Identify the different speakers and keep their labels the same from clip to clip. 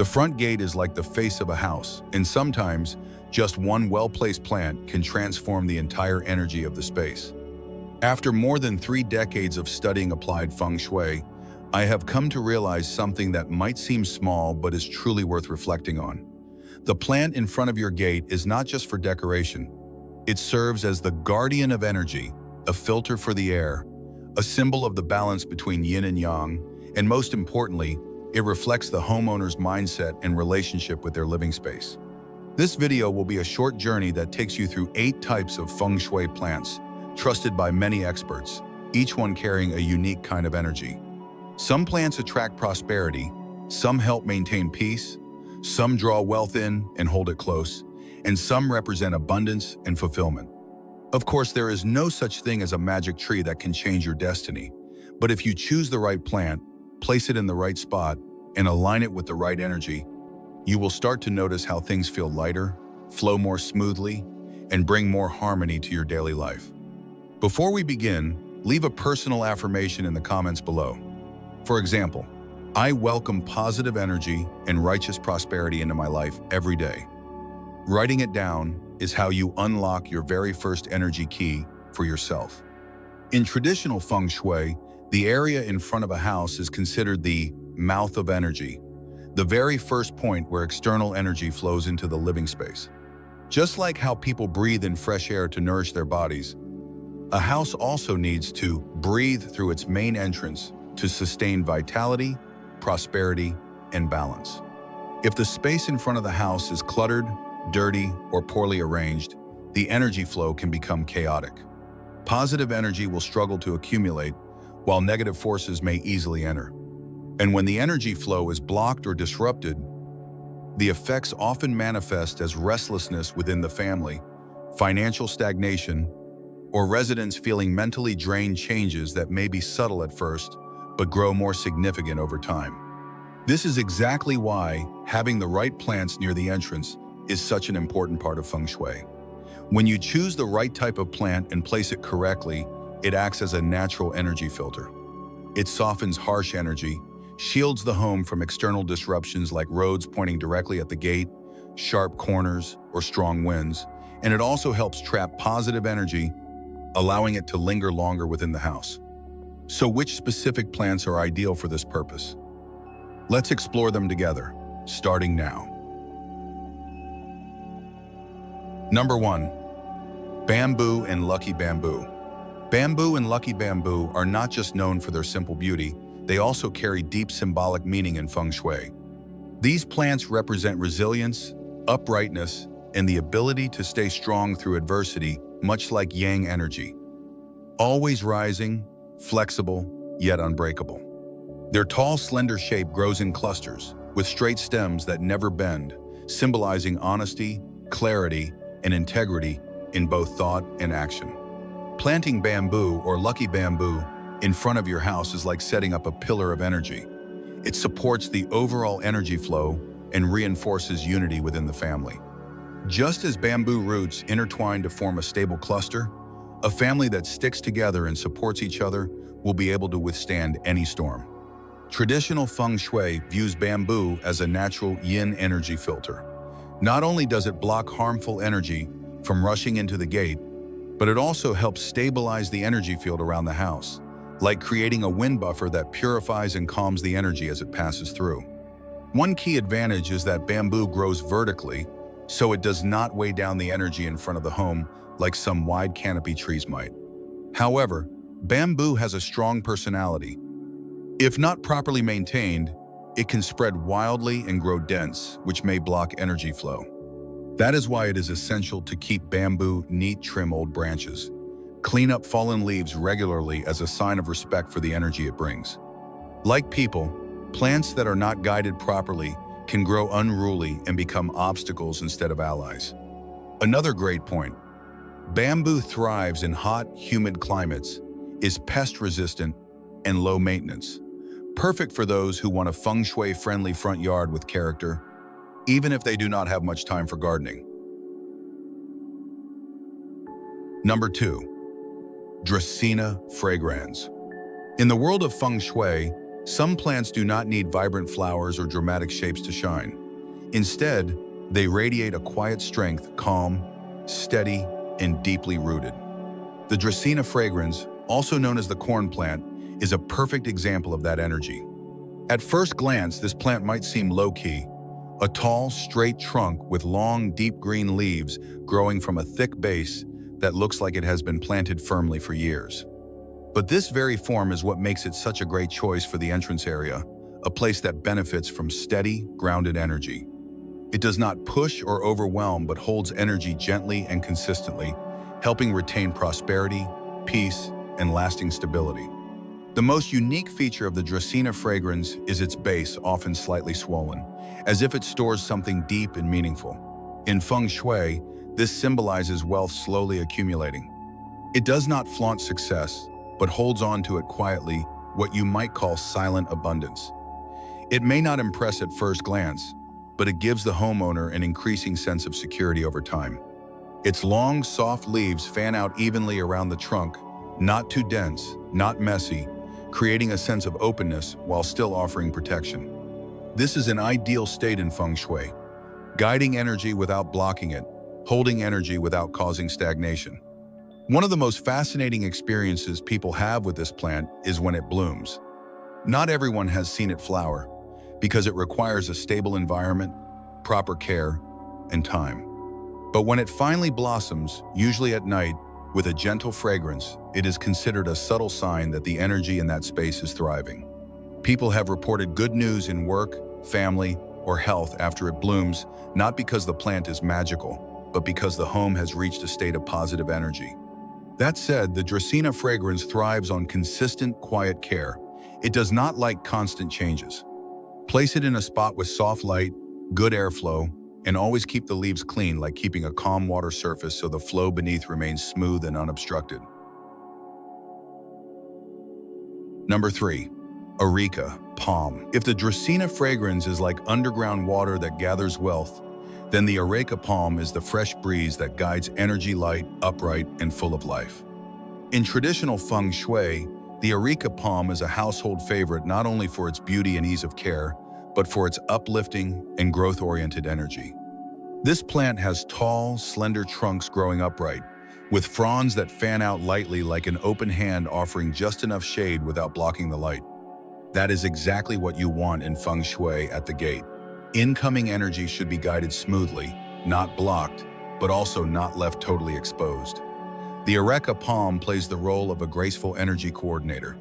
Speaker 1: The front gate is like the face of a house, and sometimes just one well-placed plant can transform the entire energy of the space. After more than 3 decades of studying applied feng shui, I have come to realize something that might seem small but is truly worth reflecting on. The plant in front of your gate is not just for decoration. It serves as the guardian of energy, a filter for the air, a symbol of the balance between yin and yang, and most importantly, it reflects the homeowner's mindset and relationship with their living space. This video will be a short journey that takes you through 8 types of feng shui plants, trusted by many experts, each one carrying a unique kind of energy. Some plants attract prosperity, some help maintain peace, some draw wealth in and hold it close, and some represent abundance and fulfillment. Of course, there is no such thing as a magic tree that can change your destiny, but if you choose the right plant, place it in the right spot, and align it with the right energy, you will start to notice how things feel lighter, flow more smoothly, and bring more harmony to your daily life. Before we begin, leave a personal affirmation in the comments below. For example, I welcome positive energy and righteous prosperity into my life every day. Writing it down is how you unlock your very first energy key for yourself. In traditional feng shui, the area in front of a house is considered the mouth of energy, the very first point where external energy flows into the living space. Just like how people breathe in fresh air to nourish their bodies, a house also needs to breathe through its main entrance to sustain vitality, prosperity, and balance. If the space in front of the house is cluttered, dirty, or poorly arranged, the energy flow can become chaotic. Positive energy will struggle to accumulate, while negative forces may easily enter. And when the energy flow is blocked or disrupted, the effects often manifest as restlessness within the family, financial stagnation, or residents feeling mentally drained, changes that may be subtle at first, but grow more significant over time. This is exactly why having the right plants near the entrance is such an important part of feng shui. When you choose the right type of plant and place it correctly, it acts as a natural energy filter. It softens harsh energy, shields the home from external disruptions like roads pointing directly at the gate, sharp corners, or strong winds, and it also helps trap positive energy, allowing it to linger longer within the house. So which specific plants are ideal for this purpose? Let's explore them together, starting now. Number 1. Bamboo and lucky bamboo. Bamboo and lucky bamboo are not just known for their simple beauty, they also carry deep symbolic meaning in feng shui. These plants represent resilience, uprightness, and the ability to stay strong through adversity, much like yang energy. Always rising, flexible, yet unbreakable. Their tall, slender shape grows in clusters, with straight stems that never bend, symbolizing honesty, clarity, and integrity in both thought and action. Planting bamboo or lucky bamboo in front of your house is like setting up a pillar of energy. It supports the overall energy flow and reinforces unity within the family. Just as bamboo roots intertwine to form a stable cluster, a family that sticks together and supports each other will be able to withstand any storm. Traditional feng shui views bamboo as a natural yin energy filter. Not only does it block harmful energy from rushing into the gate, but it also helps stabilize the energy field around the house, like creating a wind buffer that purifies and calms the energy as it passes through. One key advantage is that bamboo grows vertically, so it does not weigh down the energy in front of the home like some wide canopy trees might. However, bamboo has a strong personality. If not properly maintained, it can spread wildly and grow dense, which may block energy flow. That is why it is essential to keep bamboo neat, trim old branches. Clean up fallen leaves regularly as a sign of respect for the energy it brings. Like people, plants that are not guided properly can grow unruly and become obstacles instead of allies. Another great point: bamboo thrives in hot, humid climates, is pest-resistant, and low maintenance. Perfect for those who want a feng shui-friendly front yard with character, even if they do not have much time for gardening. Number 2. Dracaena fragrans. In the world of feng shui, Some plants do not need vibrant flowers or dramatic shapes to shine. Instead, they radiate a quiet strength, calm, steady, and deeply rooted. The Dracaena fragrans, also known as the corn plant, is a perfect example of that energy. At first glance, this plant might seem low-key, a tall, straight trunk with long, deep green leaves growing from a thick base that looks like it has been planted firmly for years. But this very form is what makes it such a great choice for the entrance area, a place that benefits from steady, grounded energy. It does not push or overwhelm, but holds energy gently and consistently, helping retain prosperity, peace, and lasting stability. The most unique feature of the Dracaena fragrans is its base, often slightly swollen, as if it stores something deep and meaningful. In Feng Shui, this symbolizes wealth slowly accumulating. It does not flaunt success, but holds on to it quietly, what you might call silent abundance. It may not impress at first glance, but it gives the homeowner an increasing sense of security over time. Its long, soft leaves fan out evenly around the trunk, not too dense, not messy, creating a sense of openness while still offering protection. This is an ideal state in Feng Shui, guiding energy without blocking it, holding energy without causing stagnation. One of the most fascinating experiences people have with this plant is when it blooms. Not everyone has seen it flower, because it requires a stable environment, proper care, and time. But when it finally blossoms, usually at night, with a gentle fragrance, it is considered a subtle sign that the energy in that space is thriving. People have reported good news in work, family, or health after it blooms, not because the plant is magical, but because the home has reached a state of positive energy. That said, the Dracaena fragrance thrives on consistent, quiet care. It does not like constant changes. Place it in a spot with soft light, good airflow, and always keep the leaves clean, like keeping a calm water surface so the flow beneath remains smooth and unobstructed. Number 3. Areca, palm. If the Dracaena fragrans is like underground water that gathers wealth, then the Areca palm is the fresh breeze that guides energy light, upright, and full of life. In traditional Feng Shui, the Areca palm is a household favorite not only for its beauty and ease of care, but for its uplifting and growth-oriented energy. This plant has tall, slender trunks growing upright, with fronds that fan out lightly like an open hand offering just enough shade without blocking the light. That is exactly what you want in Feng Shui at the gate. Incoming energy should be guided smoothly, not blocked, but also not left totally exposed. The Areca palm plays the role of a graceful energy coordinator.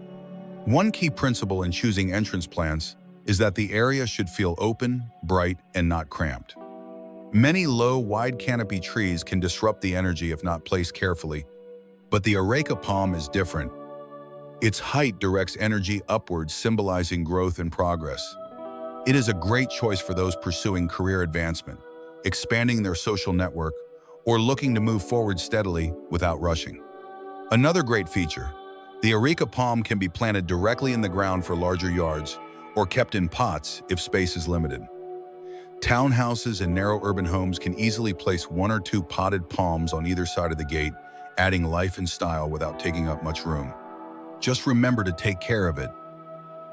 Speaker 1: One key principle in choosing entrance plants is that the area should feel open, bright, and not cramped. Many low, wide canopy trees can disrupt the energy if not placed carefully, but the Areca palm is different. Its height directs energy upwards, symbolizing growth and progress. It is a great choice for those pursuing career advancement, expanding their social network, or looking to move forward steadily without rushing. Another great feature, the Areca palm can be planted directly in the ground for larger yards, or kept in pots if space is limited. Townhouses and narrow urban homes can easily place 1 or 2 potted palms on either side of the gate, adding life and style without taking up much room. Just remember to take care of it.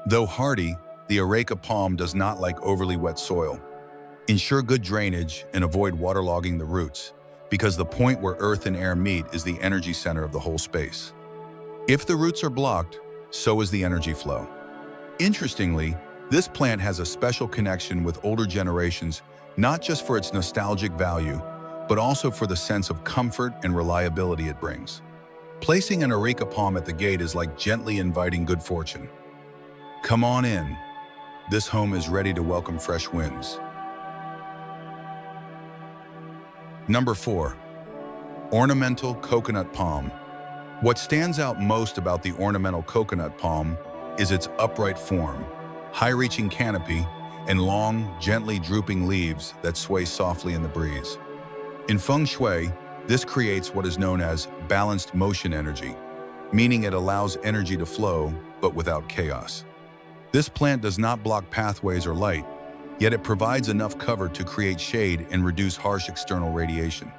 Speaker 1: Though hardy, the Areca palm does not like overly wet soil. Ensure good drainage and avoid waterlogging the roots, because the point where earth and air meet is the energy center of the whole space. If the roots are blocked, so is the energy flow. Interestingly, this plant has a special connection with older generations, not just for its nostalgic value, but also for the sense of comfort and reliability it brings. Placing an Areca palm at the gate is like gently inviting good fortune. Come on in. This home is ready to welcome fresh winds. Number 4. Ornamental coconut palm. What stands out most about the ornamental coconut palm is its upright form, high-reaching canopy, and long, gently drooping leaves that sway softly in the breeze. In Feng Shui, this creates what is known as balanced motion energy, meaning it allows energy to flow, but without chaos. This plant does not block pathways or light, yet it provides enough cover to create shade and reduce harsh external radiation.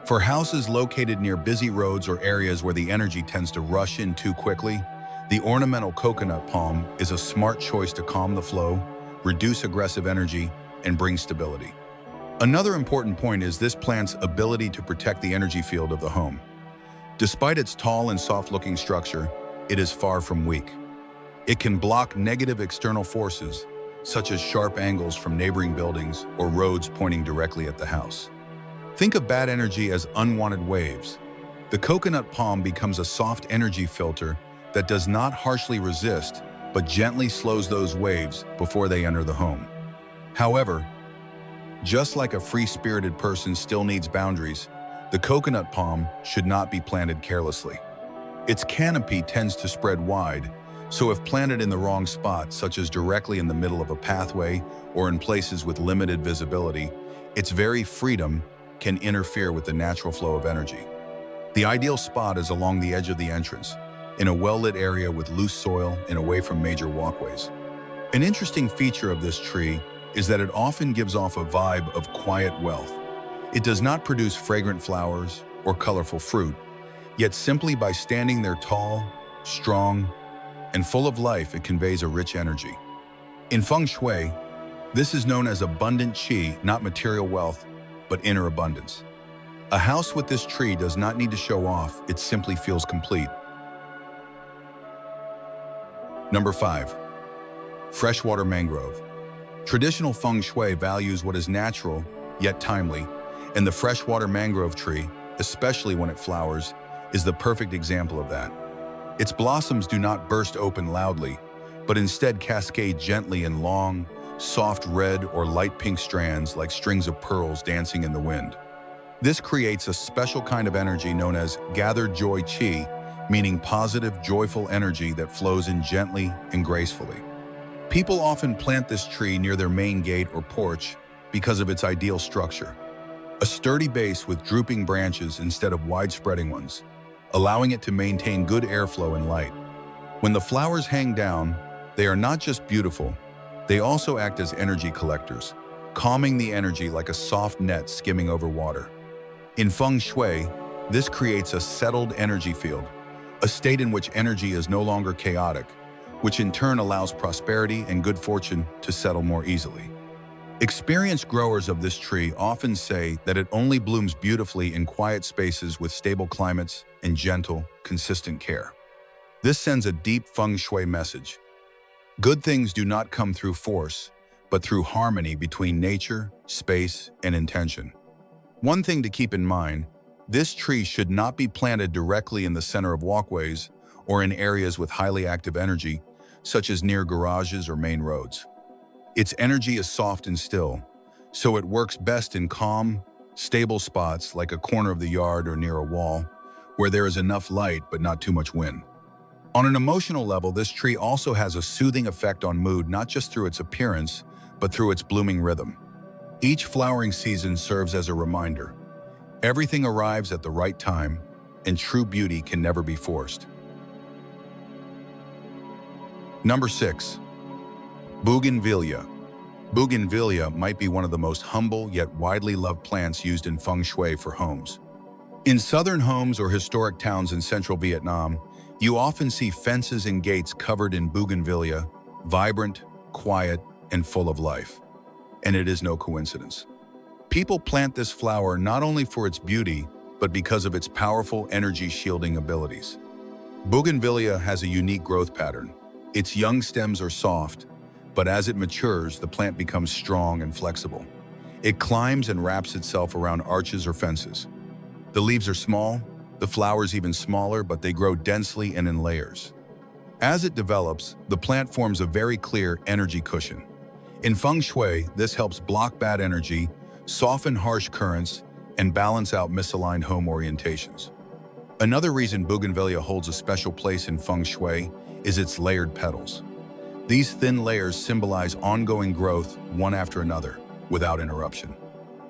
Speaker 1: For houses located near busy roads or areas where the energy tends to rush in too quickly, The ornamental coconut palm is a smart choice to calm the flow, reduce aggressive energy, and bring stability. Another important point is this plant's ability to protect the energy field of the home. Despite its tall and soft-looking structure, it is far from weak. It can block negative external forces, such as sharp angles from neighboring buildings or roads pointing directly at the house. Think of bad energy as unwanted waves. The coconut palm becomes a soft energy filter that does not harshly resist, but gently slows those waves before they enter the home. However, just like a free-spirited person still needs boundaries, the coconut palm should not be planted carelessly. Its canopy tends to spread wide, so if planted in the wrong spot, such as directly in the middle of a pathway or in places with limited visibility, its very freedom can interfere with the natural flow of energy. The ideal spot is along the edge of the entrance, in a well-lit area with loose soil and away from major walkways. An interesting feature of this tree is that it often gives off a vibe of quiet wealth. It does not produce fragrant flowers or colorful fruit, yet simply by standing there tall, strong, and full of life, it conveys a rich energy. In Feng Shui, this is known as abundant qi, not material wealth, but inner abundance. A house with this tree does not need to show off, it simply feels complete. Number 5. Freshwater mangrove. Traditional Feng Shui values what is natural, yet timely, and the freshwater mangrove tree, especially when it flowers, is the perfect example of that. Its blossoms do not burst open loudly, but instead cascade gently in long, soft red or light pink strands like strings of pearls dancing in the wind. This creates a special kind of energy known as gathered joy qi, meaning positive, joyful energy that flows in gently and gracefully. People often plant this tree near their main gate or porch because of its ideal structure. A sturdy base with drooping branches instead of wide-spreading ones, allowing it to maintain good airflow and light. When the flowers hang down, they are not just beautiful, they also act as energy collectors, calming the energy like a soft net skimming over water. In Feng Shui, this creates a settled energy field, a state in which energy is no longer chaotic, which in turn allows prosperity and good fortune to settle more easily. Experienced growers of this tree often say that it only blooms beautifully in quiet spaces with stable climates and gentle, consistent care. This sends a deep Feng Shui message. Good things do not come through force, but through harmony between nature, space, and intention. One thing to keep in mind, this tree should not be planted directly in the center of walkways or in areas with highly active energy, such as near garages or main roads. Its energy is soft and still, so it works best in calm, stable spots like a corner of the yard or near a wall, where there is enough light but not too much wind. On an emotional level, this tree also has a soothing effect on mood, not just through its appearance, but through its blooming rhythm. Each flowering season serves as a reminder. Everything arrives at the right time, and true beauty can never be forced. Number 6. Bougainvillea. Bougainvillea might be one of the most humble yet widely loved plants used in Feng Shui for homes. In southern homes or historic towns in central Vietnam, you often see fences and gates covered in bougainvillea, vibrant, quiet, and full of life. And it is no coincidence. People plant this flower not only for its beauty, but because of its powerful energy-shielding abilities. Bougainvillea has a unique growth pattern. Its young stems are soft, but as it matures, the plant becomes strong and flexible. It climbs and wraps itself around arches or fences. The leaves are small, the flowers even smaller, but they grow densely and in layers. As it develops, the plant forms a very clear energy cushion. In Feng Shui, this helps block bad energy, soften harsh currents, and balance out misaligned home orientations. Another reason Bougainvillea holds a special place in Feng Shui is its layered petals. These thin layers symbolize ongoing growth, one after another, without interruption.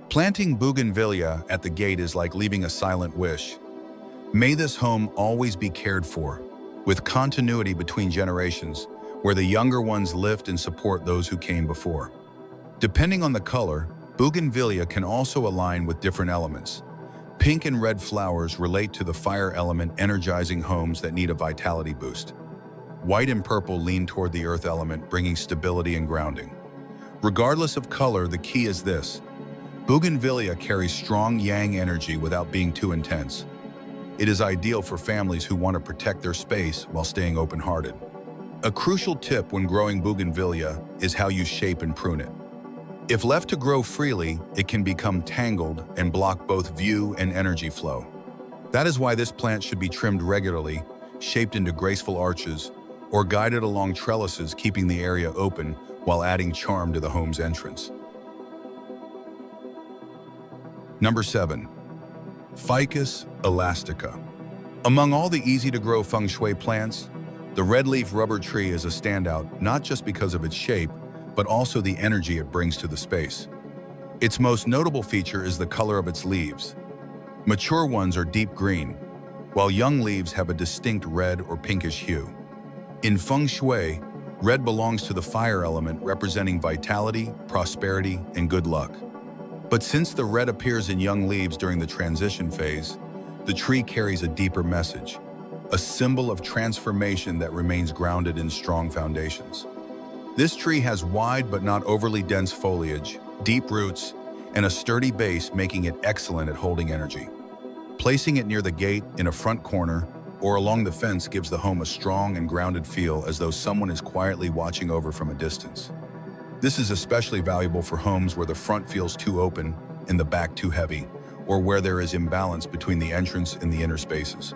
Speaker 1: Planting Bougainvillea at the gate is like leaving a silent wish. May this home always be cared for, with continuity between generations, where the younger ones lift and support those who came before. Depending on the color, Bougainvillea can also align with different elements. Pink and red flowers relate to the fire element, energizing homes that need a vitality boost. White and purple lean toward the earth element, bringing stability and grounding. Regardless of color, the key is this: Bougainvillea carries strong yang energy without being too intense. It is ideal for families who want to protect their space while staying open-hearted. A crucial tip when growing Bougainvillea is how you shape and prune it. If left to grow freely, it can become tangled and block both view and energy flow. That is why this plant should be trimmed regularly, shaped into graceful arches, or guided along trellises, keeping the area open while adding charm to the home's entrance. Number 7. Ficus elastica. Among all the easy-to-grow feng shui plants, the red-leaf rubber tree is a standout not just because of its shape, but also the energy it brings to the space. Its most notable feature is the color of its leaves. Mature ones are deep green, while young leaves have a distinct red or pinkish hue. In feng shui, red belongs to the fire element, representing vitality, prosperity, and good luck. But since the red appears in young leaves during the transition phase, the tree carries a deeper message, a symbol of transformation that remains grounded in strong foundations. This tree has wide but not overly dense foliage, deep roots, and a sturdy base, making it excellent at holding energy. Placing it near the gate, in a front corner, or along the fence gives the home a strong and grounded feel, as though someone is quietly watching over from a distance. This is especially valuable for homes where the front feels too open and the back too heavy, or where there is imbalance between the entrance and the inner spaces.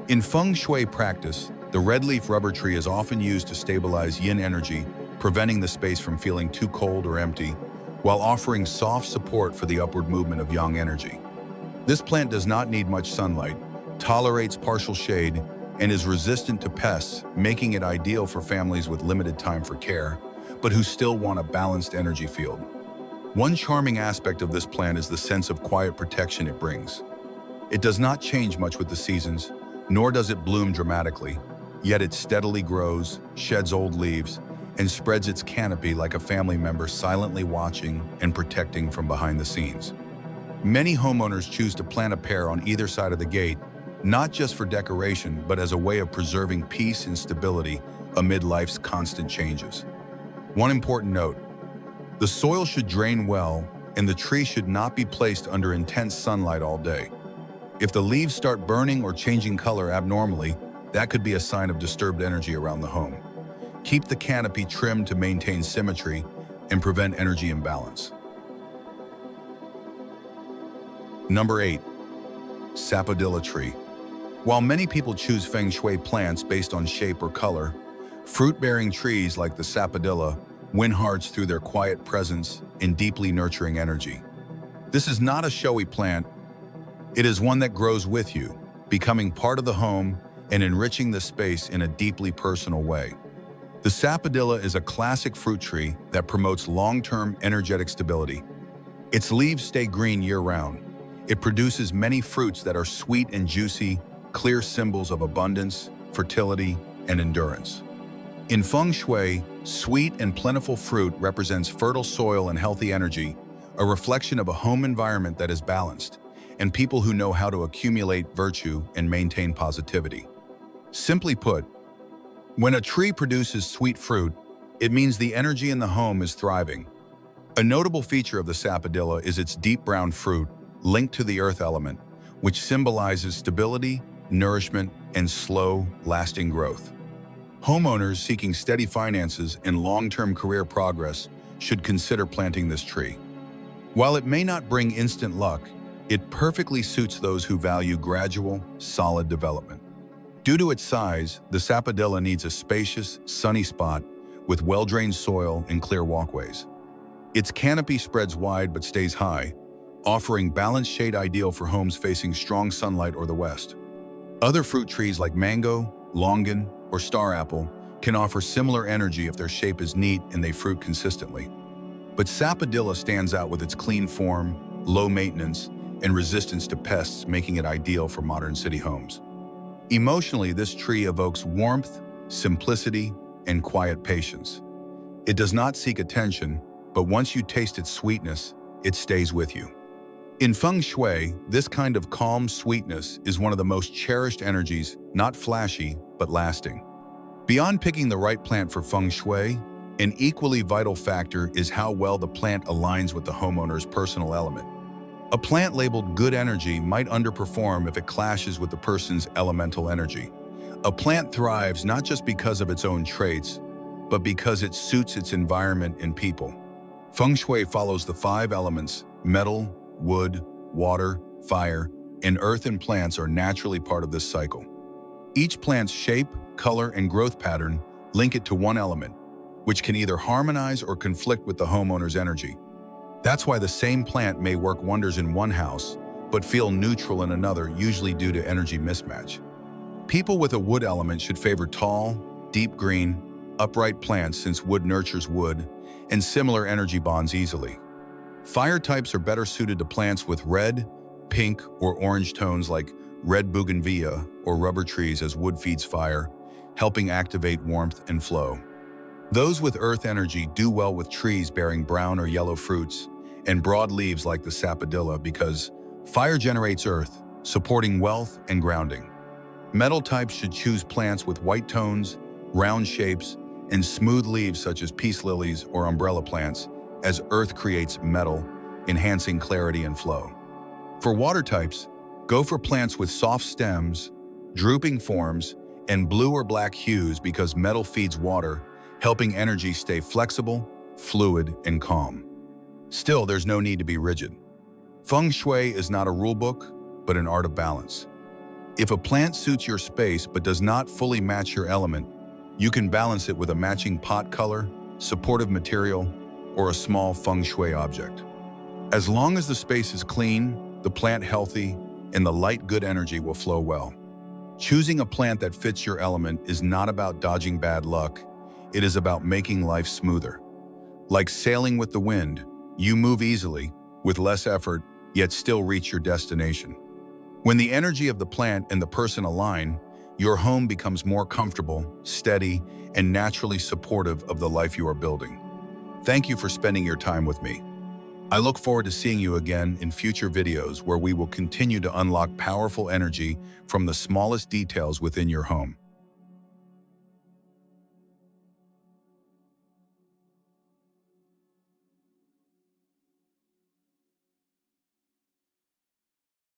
Speaker 1: In feng shui practice, the red-leaf rubber tree is often used to stabilize yin energy, preventing the space from feeling too cold or empty, while offering soft support for the upward movement of yang energy. This plant does not need much sunlight, tolerates partial shade, and is resistant to pests, making it ideal for families with limited time for care, but who still want a balanced energy field. One charming aspect of this plant is the sense of quiet protection it brings. It does not change much with the seasons, nor does it bloom dramatically, yet it steadily grows, sheds old leaves, and spreads its canopy like a family member, silently watching and protecting from behind the scenes. Many homeowners choose to plant a pair on either side of the gate, not just for decoration, but as a way of preserving peace and stability amid life's constant changes. One important note: the soil should drain well, and the tree should not be placed under intense sunlight all day. If the leaves start burning or changing color abnormally, that could be a sign of disturbed energy around the home. Keep the canopy trimmed to maintain symmetry and prevent energy imbalance. Number 8. Sapodilla tree. While many people choose feng shui plants based on shape or color, fruit-bearing trees like the sapodilla win hearts through their quiet presence and deeply nurturing energy. This is not a showy plant. It is one that grows with you, becoming part of the home and enriching the space in a deeply personal way. The sapodilla is a classic fruit tree that promotes long-term energetic stability. Its leaves stay green year-round. It produces many fruits that are sweet and juicy, clear symbols of abundance, fertility, and endurance. In feng shui, sweet and plentiful fruit represents fertile soil and healthy energy, a reflection of a home environment that is balanced, and people who know how to accumulate virtue and maintain positivity. Simply put, when a tree produces sweet fruit, it means the energy in the home is thriving. A notable feature of the sapodilla is its deep brown fruit, linked to the earth element, which symbolizes stability, nourishment, and slow, lasting growth. Homeowners seeking steady finances and long-term career progress should consider planting this tree. While it may not bring instant luck, it perfectly suits those who value gradual, solid development. Due to its size, the sapodilla needs a spacious, sunny spot with well-drained soil and clear walkways. Its canopy spreads wide but stays high, offering balanced shade ideal for homes facing strong sunlight or the west. Other fruit trees like mango, longan, or star apple can offer similar energy if their shape is neat and they fruit consistently. But sapodilla stands out with its clean form, low maintenance, and resistance to pests, making it ideal for modern city homes. Emotionally, this tree evokes warmth, simplicity, and quiet patience. It does not seek attention, but once you taste its sweetness, it stays with you. In feng shui, this kind of calm sweetness is one of the most cherished energies, not flashy, but lasting. Beyond picking the right plant for Feng Shui, an equally vital factor is how well the plant aligns with the homeowner's personal element. A plant labeled good energy might underperform if it clashes with the person's elemental energy. A plant thrives not just because of its own traits, but because it suits its environment and people. Feng Shui follows the 5 elements: metal, wood, water, fire, and earth, and plants are naturally part of this cycle. Each plant's shape, color, and growth pattern link it to one element, which can either harmonize or conflict with the homeowner's energy. That's why the same plant may work wonders in one house, but feel neutral in another, usually due to energy mismatch. People with a wood element should favor tall, deep green, upright plants since wood nurtures wood, and similar energy bonds easily. Fire types are better suited to plants with red, pink, or orange tones like red bougainvillea or rubber trees, as wood feeds fire, helping activate warmth and flow. Those with earth energy do well with trees bearing brown or yellow fruits and broad leaves like the Sapodilla, because fire generates earth, supporting wealth and grounding. Metal types should choose plants with white tones, round shapes, and smooth leaves such as peace lilies or umbrella plants, as earth creates metal, enhancing clarity and flow. For water types, go for plants with soft stems, drooping forms, and blue or black hues, because metal feeds water, helping energy stay flexible, fluid, and calm. Still, there's no need to be rigid. Feng Shui is not a rule book, but an art of balance. If a plant suits your space but does not fully match your element, you can balance it with a matching pot color, supportive material, or a small Feng Shui object. As long as the space is clean, the plant healthy, and the light good energy will flow well. Choosing a plant that fits your element is not about dodging bad luck. It is about making life smoother. Like sailing with the wind, you move easily, with less effort, yet still reach your destination. When the energy of the plant and the person align, your home becomes more comfortable, steady, and naturally supportive of the life you are building. Thank you for spending your time with me. I look forward to seeing you again in future videos where we will continue to unlock powerful energy from the smallest details within your home.